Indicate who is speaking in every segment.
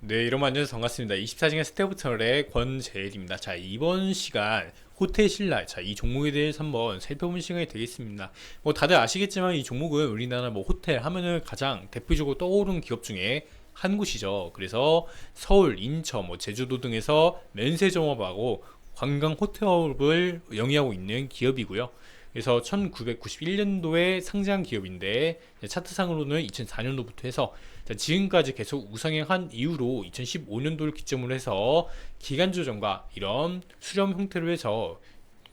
Speaker 1: 네, 여러분 안녕하세요. 반갑습니다. 24시간 스태프 채널의 권재일입니다. 자, 이번 시간 호텔 신라, 자, 이 종목에 대해서 한번 살펴보는 시간이 되겠습니다. 뭐 다들 아시겠지만 이 종목은 우리나라 뭐 호텔 하면은 가장 대표적으로 떠오르는 기업 중에 한 곳이죠. 그래서 서울, 인천, 뭐 제주도 등에서 면세점업하고 관광 호텔업을 영위하고 있는 기업이고요. 그래서 1991년도에 상장한 기업인데 차트상으로는 2004년도부터 해서 지금까지 계속 우상향한 이후로 2015년도를 기점으로 해서 기간 조정과 이런 수렴 형태로 해서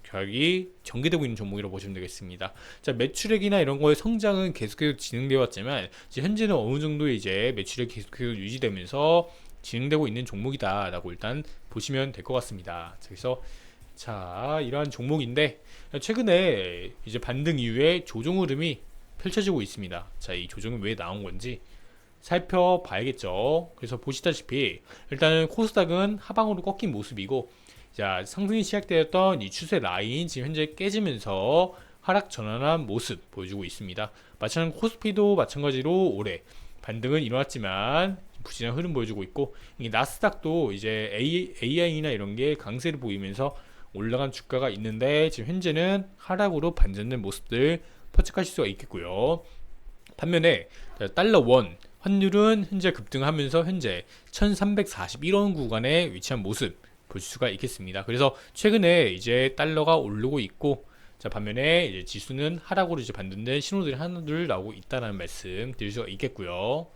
Speaker 1: 가격이 전개되고 있는 종목이라고 보시면 되겠습니다. 자, 매출액이나 이런 거의 성장은 계속해서 진행되어 왔지만 현재는 어느 정도의 이제 매출액이 계속해서 유지되면서 진행되고 있는 종목이다라고 일단 보시면 될 것 같습니다. 그래서 자, 이러한 종목인데 최근에 이제 반등 이후에 조정 흐름이 펼쳐지고 있습니다. 자, 이 조정이 왜 나온 건지 살펴봐야겠죠. 그래서 보시다시피 일단은 코스닥은 하방으로 꺾인 모습이고, 자, 상승이 시작되었던 이 추세 라인 지금 현재 깨지면서 하락 전환한 모습 보여주고 있습니다. 마찬가지로 코스피도 마찬가지로 올해 반등은 일어났지만 부진한 흐름 보여주고 있고, 이 나스닥도 이제 AI나 이런 게 강세를 보이면서 올라간 주가가 있는데 지금 현재는 하락으로 반전된 모습들 포착하실 수가 있겠고요. 반면에 달러 원 환율은 현재 급등하면서 현재 1341원 구간에 위치한 모습 볼 수가 있겠습니다. 그래서 최근에 이제 달러가 오르고 있고, 자, 반면에 이제 지수는 하락으로 이제 반등된 신호들이 하나둘 나오고 있다는 말씀 드릴 수가 있겠고요.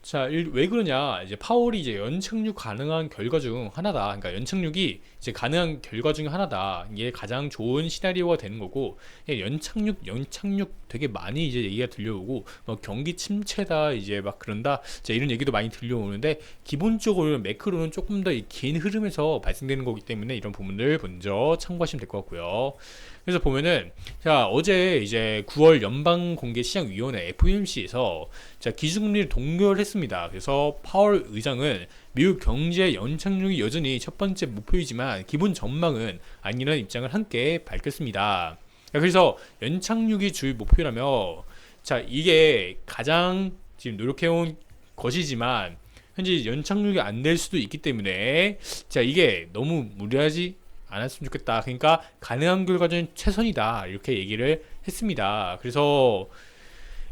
Speaker 1: 자, 왜 그러냐? 이제 파월이 이제 연착륙 가능한 결과 중 하나다. 그러니까 연착륙이 이제 가능한 결과 중 하나다. 이게 가장 좋은 시나리오가 되는 거고, 연착륙 되게 많이 이제 얘기가 들려오고, 뭐 경기 침체다, 이제 막 그런다. 자, 이런 얘기도 많이 들려오는데, 기본적으로 매크로는 조금 더 긴 흐름에서 발생되는 거기 때문에 이런 부분들 먼저 참고하시면 될 것 같고요. 그래서 보면은, 자, 어제 이제 9월 연방공개시장위원회 FOMC에서 자, 기준금리를 동결했습니다. 그래서 파월 의장은 미국 경제 연착륙이 여전히 첫 번째 목표이지만 기본 전망은 아니라는 입장을 함께 밝혔습니다. 자, 그래서 연착륙이 주요 목표라며, 자, 이게 가장 지금 노력해온 것이지만 현재 연착륙이 안 될 수도 있기 때문에, 자, 이게 너무 무리하지 않았으면 좋겠다. 그러니까 가능한 결과는 최선이다. 이렇게 얘기를 했습니다. 그래서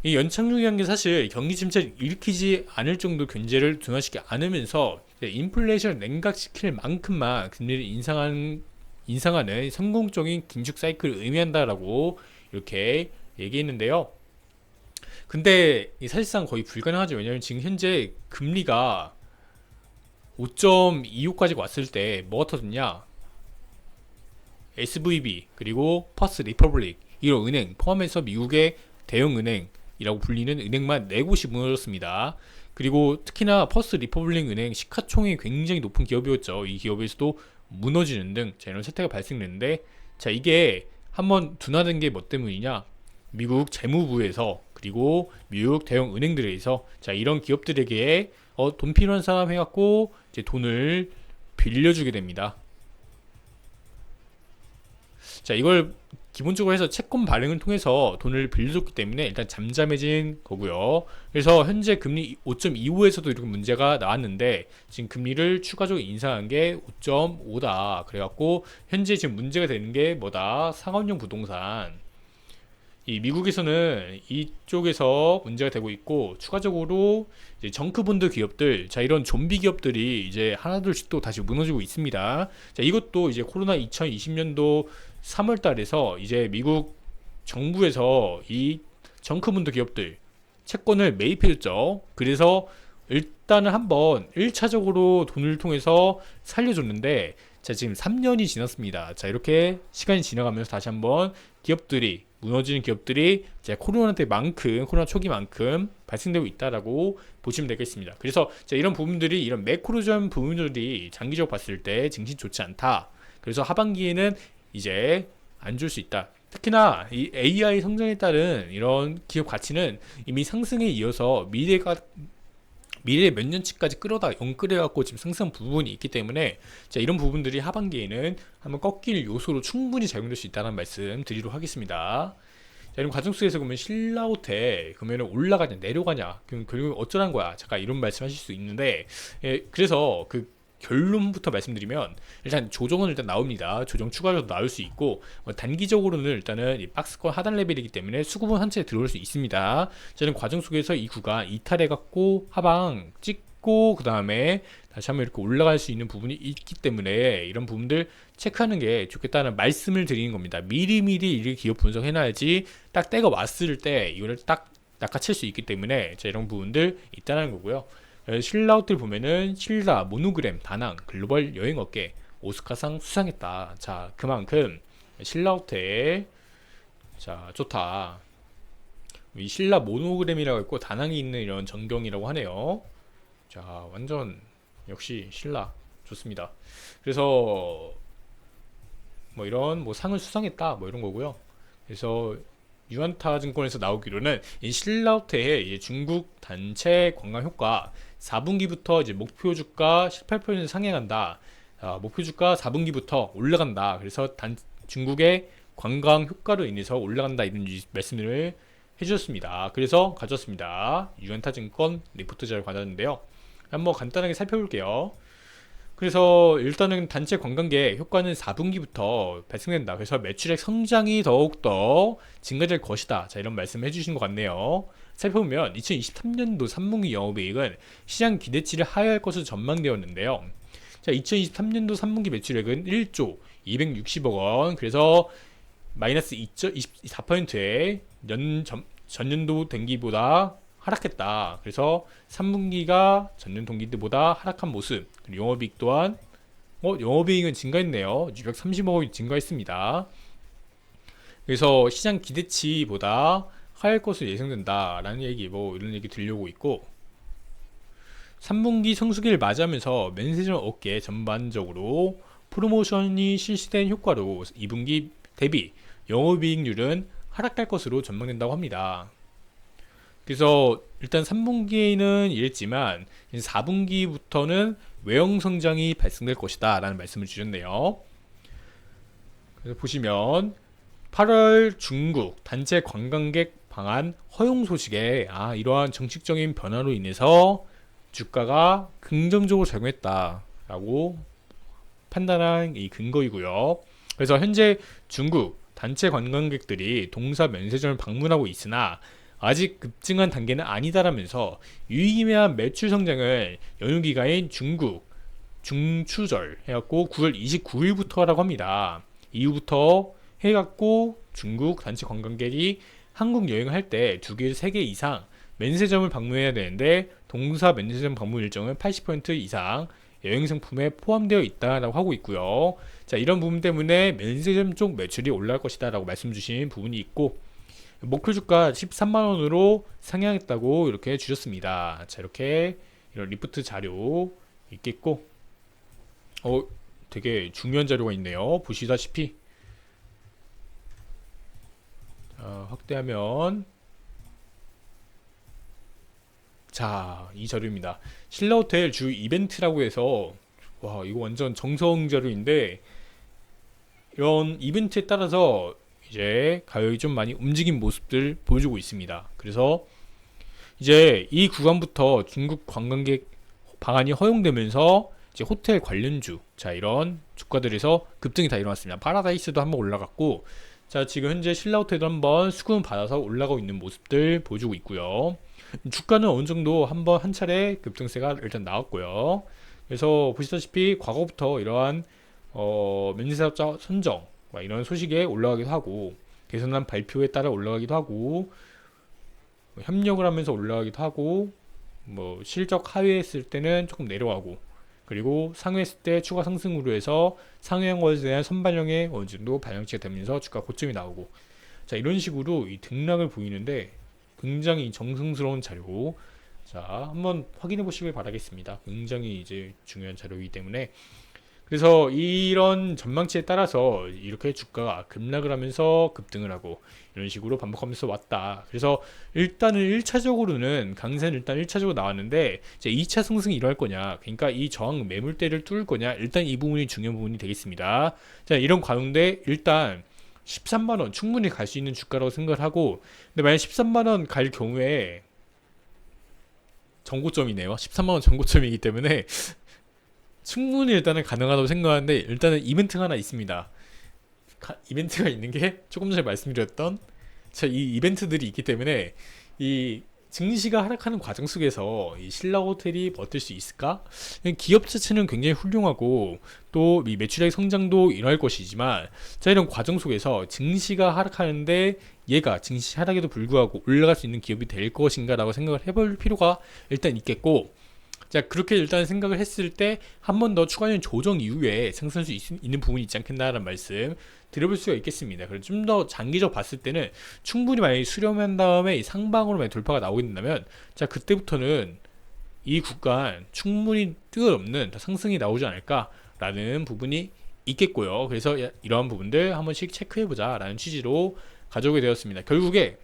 Speaker 1: 이 연착륙이라는 게 사실 경기 침체를 일으키지 않을 정도 견제를 둔화시키지 않으면서 인플레이션을 냉각시킬 만큼만 금리를 인상하는 성공적인 긴축 사이클을 의미한다라고 이렇게 얘기했는데요. 근데 사실상 거의 불가능하죠. 왜냐하면 지금 현재 금리가 5.25까지 왔을 때 뭐가 터졌냐? SVB 그리고 퍼스트 리퍼블릭 이런 은행 포함해서 미국의 대형 은행이라고 불리는 은행만 4곳이 무너졌습니다. 그리고 특히나 퍼스트 리퍼블릭 은행 시가총액이 굉장히 높은 기업이었죠. 이 기업에서도 무너지는 등 자, 이런 사태가 발생했는데, 자, 이게 한번 둔화된 게 뭐 때문이냐? 미국 재무부에서 그리고 미국 대형 은행들에서 자, 이런 기업들에게 돈 필요한 사람 해갖고 이제 돈을 빌려주게 됩니다. 자, 이걸 기본적으로 해서 채권 발행을 통해서 돈을 빌려줬기 때문에 일단 잠잠해진 거고요. 그래서 현재 금리 5.25에서도 이렇게 문제가 나왔는데 지금 금리를 추가적으로 인상한 게 5.5다. 그래갖고 현재 지금 문제가 되는 게 뭐다? 상업용 부동산. 이 미국에서는 이쪽에서 문제가 되고 있고, 추가적으로 이제 정크본드 기업들, 자, 이런 좀비 기업들이 이제 하나둘씩 또 다시 무너지고 있습니다. 자, 이것도 이제 코로나 2020년도 3월 달에서 이제 미국 정부에서 이 정크본드 기업들 채권을 매입해줬죠. 그래서 일단은 한번 1차적으로 돈을 통해서 살려줬는데, 자, 지금 3년이 지났습니다. 자, 이렇게 시간이 지나가면서 다시 한번 기업들이 무너지는 기업들이 이제 코로나 초기만큼 발생되고 있다라고 보시면 되겠습니다. 그래서 자, 이런 부분들이 이런 매크로전 부분들이 장기적으로 봤을 때 증시 좋지 않다. 그래서 하반기에는 이제 안 줄 수 있다. 특히나 이 AI 성장에 따른 이런 기업 가치는 이미 상승에 이어서 미래 몇 년치까지 끌어갖고 지금 상승 부분이 있기 때문에, 자, 이런 부분들이 하반기에는 한번 꺾일 요소로 충분히 작용될 수 있다는 말씀 드리도록 하겠습니다. 자, 이런 과정 속에서 그러면 신라호텔 그러면 올라가냐 내려가냐 그럼 결국 어쩌란 거야 잠깐 이런 말씀하실 수 있는데 그래서 그 결론부터 말씀드리면 일단 조정은 일단 나옵니다. 조정 추가로 나올 수 있고 단기적으로는 일단은 이 박스권 하단 레벨이기 때문에 수급은 한 채 들어올 수 있습니다. 저는 과정 속에서 이 구간 이탈해 갖고 하방 찍고 그 다음에 다시 한번 이렇게 올라갈 수 있는 부분이 있기 때문에 이런 부분들 체크하는 게 좋겠다는 말씀을 드리는 겁니다. 미리미리 이렇게 기업 분석해놔야지 딱 때가 왔을 때 이거를 딱 낚아챌 수 있기 때문에 자, 이런 부분들 있다는 거고요. 신라호텔 보면은 신라, 모노그램, 다낭, 글로벌 여행업계 오스카상 수상했다. 자, 그만큼 신라호텔 자 좋다. 이 신라 모노그램이라고 있고 다낭이 있는 이런 전경이라고 하네요. 자, 완전 역시 신라 좋습니다. 그래서 뭐 이런 뭐 상을 수상했다 뭐 이런 거고요. 그래서 유안타 증권에서 나오기로는 이 신라호텔의 이제 중국 단체 관광 효과 4분기부터 이제 목표 주가 18% 상향한다. 목표 주가 4분기부터 올라간다. 그래서 중국의 관광 효과로 인해서 올라간다 이런 말씀을 해주셨습니다. 그래서 가져왔습니다. 유안타 증권 리포트 자료 가져왔는데요. 한번 간단하게 살펴볼게요. 그래서 일단은 단체 관광객 효과는 4분기부터 발생된다. 그래서 매출액 성장이 더욱더 증가될 것이다. 자, 이런 말씀을 해주신 것 같네요. 살펴보면 2023년도 3분기 영업이익은 시장 기대치를 하회할 것으로 전망되었는데요. 자, 2023년도 3분기 매출액은 1조 260억 원. 그래서 마이너스 2.24%의 전년도 동기보다 하락했다. 그래서 3분기가 전년 동기 때보다 하락한 모습. 그리고 영업이익 또한 영업이익은 증가했네요. 630억 원이 증가했습니다. 그래서 시장 기대치보다 하할 것으로 예상된다라는 얘기 뭐 이런 얘기 들려오고 있고 3분기 성수기를 맞이하면서 면세점 업계 전반적으로 프로모션이 실시된 효과로 2분기 대비 영업이익률은 하락할 것으로 전망된다고 합니다. 그래서 일단 3분기에는 이랬지만 4분기부터는 외형 성장이 발생될 것이다 라는 말씀을 주셨네요. 그래서 보시면 8월 중국 단체 관광객 방한 허용 소식에 이러한 정책적인 변화로 인해서 주가가 긍정적으로 작용했다 라고 판단한 이 근거이고요. 그래서 현재 중국 단체 관광객들이 동사 면세점을 방문하고 있으나 아직 급증한 단계는 아니다라면서 유의미한 매출 성장을 연휴 기간인 중국 중추절 해갖고 9월 29일부터라고 합니다. 이후부터 해갖고 중국 단체 관광객이 한국 여행을 할 때 2개, 3개 이상 면세점을 방문해야 되는데 동사 면세점 방문 일정은 80% 이상 여행 상품에 포함되어 있다라고 하고 있고요. 자, 이런 부분 때문에 면세점 쪽 매출이 올라갈 것이다 라고 말씀 주신 부분이 있고 목표 주가 13만원으로 상향했다고 이렇게 주셨습니다. 자, 이렇게 이런 리포트 자료 있겠고 되게 중요한 자료가 있네요. 보시다시피 확대하면 자, 이 자료입니다. 신라호텔 주 이벤트라고 해서 와, 이거 완전 정성 자료인데 이런 이벤트에 따라서 이제 가격이 좀 많이 움직인 모습들 보여주고 있습니다. 그래서 이제 이 구간부터 중국 관광객 방한이 허용되면서 이제 호텔 관련주 자 이런 주가들에서 급등이 다 일어났습니다. 파라다이스도 한번 올라갔고 자 지금 현재 신라호텔도 한번 수급을 받아서 올라가고 있는 모습들 보여주고 있고요. 주가는 어느 정도 한번 한 차례 급등세가 일단 나왔고요. 그래서 보시다시피 과거부터 이러한 면세사업자 선정 이런 소식에 올라가기도 하고 개선한 발표에 따라 올라가기도 하고 협력을 하면서 올라가기도 하고 뭐 실적 하회했을 때는 조금 내려가고 그리고 상회했을 때 추가 상승으로 해서 상회한 것에 대한 선반영에 어느 정도 반영치가 되면서 주가 고점이 나오고 자 이런 식으로 이 등락을 보이는데 굉장히 정성스러운 자료 자 한번 확인해 보시길 바라겠습니다. 굉장히 이제 중요한 자료이기 때문에 그래서 이런 전망치에 따라서 이렇게 주가가 급락을 하면서 급등을 하고 이런 식으로 반복하면서 왔다. 그래서 일단은 1차적으로는 강세는 일단 1차적으로 나왔는데 이제 2차 상승이 일어날 거냐 그러니까 이 저항 매물대를 뚫을 거냐 일단 이 부분이 중요한 부분이 되겠습니다. 자 이런 가운데 일단 13만 원 충분히 갈 수 있는 주가라고 생각을 하고, 근데 만약 13만 원 갈 경우에 정고점이네요. 13만 원 정고점이기 때문에 충분히 일단은 가능하다고 생각하는데, 일단은 이벤트가 하나 있습니다. 이벤트가 있는 게 조금 전에 말씀드렸던 이 이벤트들이 있기 때문에 이 증시가 하락하는 과정 속에서 이 신라호텔이 버틸 수 있을까? 기업 자체는 굉장히 훌륭하고 또 이 매출액 성장도 일어날 것이지만, 자, 이런 과정 속에서 증시가 하락하는데 얘가 증시 하락에도 불구하고 올라갈 수 있는 기업이 될 것인가 라고 생각을 해볼 필요가 일단 있겠고, 자, 그렇게 일단 생각을 했을 때 한 번 더 추가적인 조정 이후에 상승할 수 있는 부분이 있지 않겠나라는 말씀 드려볼 수가 있겠습니다. 그래서 좀 더 장기적 봤을 때는 충분히 만약에 수렴한 다음에 이 상방으로 만약 돌파가 나오게 된다면, 자, 그때부터는 이 구간 충분히 뛰어넘는 상승이 나오지 않을까라는 부분이 있겠고요. 그래서 이러한 부분들 한 번씩 체크해보자 라는 취지로 가져오게 되었습니다. 결국에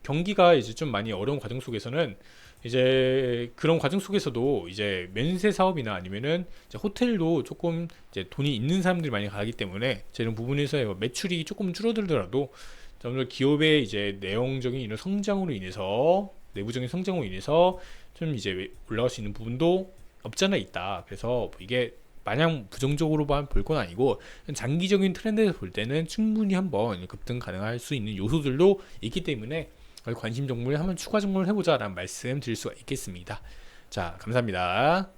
Speaker 1: 경기가 이제 좀 많이 어려운 과정 속에서는 이제 그런 과정 속에서도 이제 면세 사업이나 아니면은 이제 호텔도 조금 이제 돈이 있는 사람들이 많이 가기 때문에 이런 부분에서 매출이 조금 줄어들더라도 점점 기업의 이제 내용적인 이런 성장으로 인해서, 내부적인 성장으로 인해서 좀 이제 올라갈 수 있는 부분도 없잖아 있다. 그래서 이게 마냥 부정적으로만 볼 건 아니고 장기적인 트렌드에서 볼 때는 충분히 한번 급등 가능할 수 있는 요소들도 있기 때문에 관심 종목을 한번 추가 종목을 해보자 라는 말씀 드릴 수가 있겠습니다. 자, 감사합니다.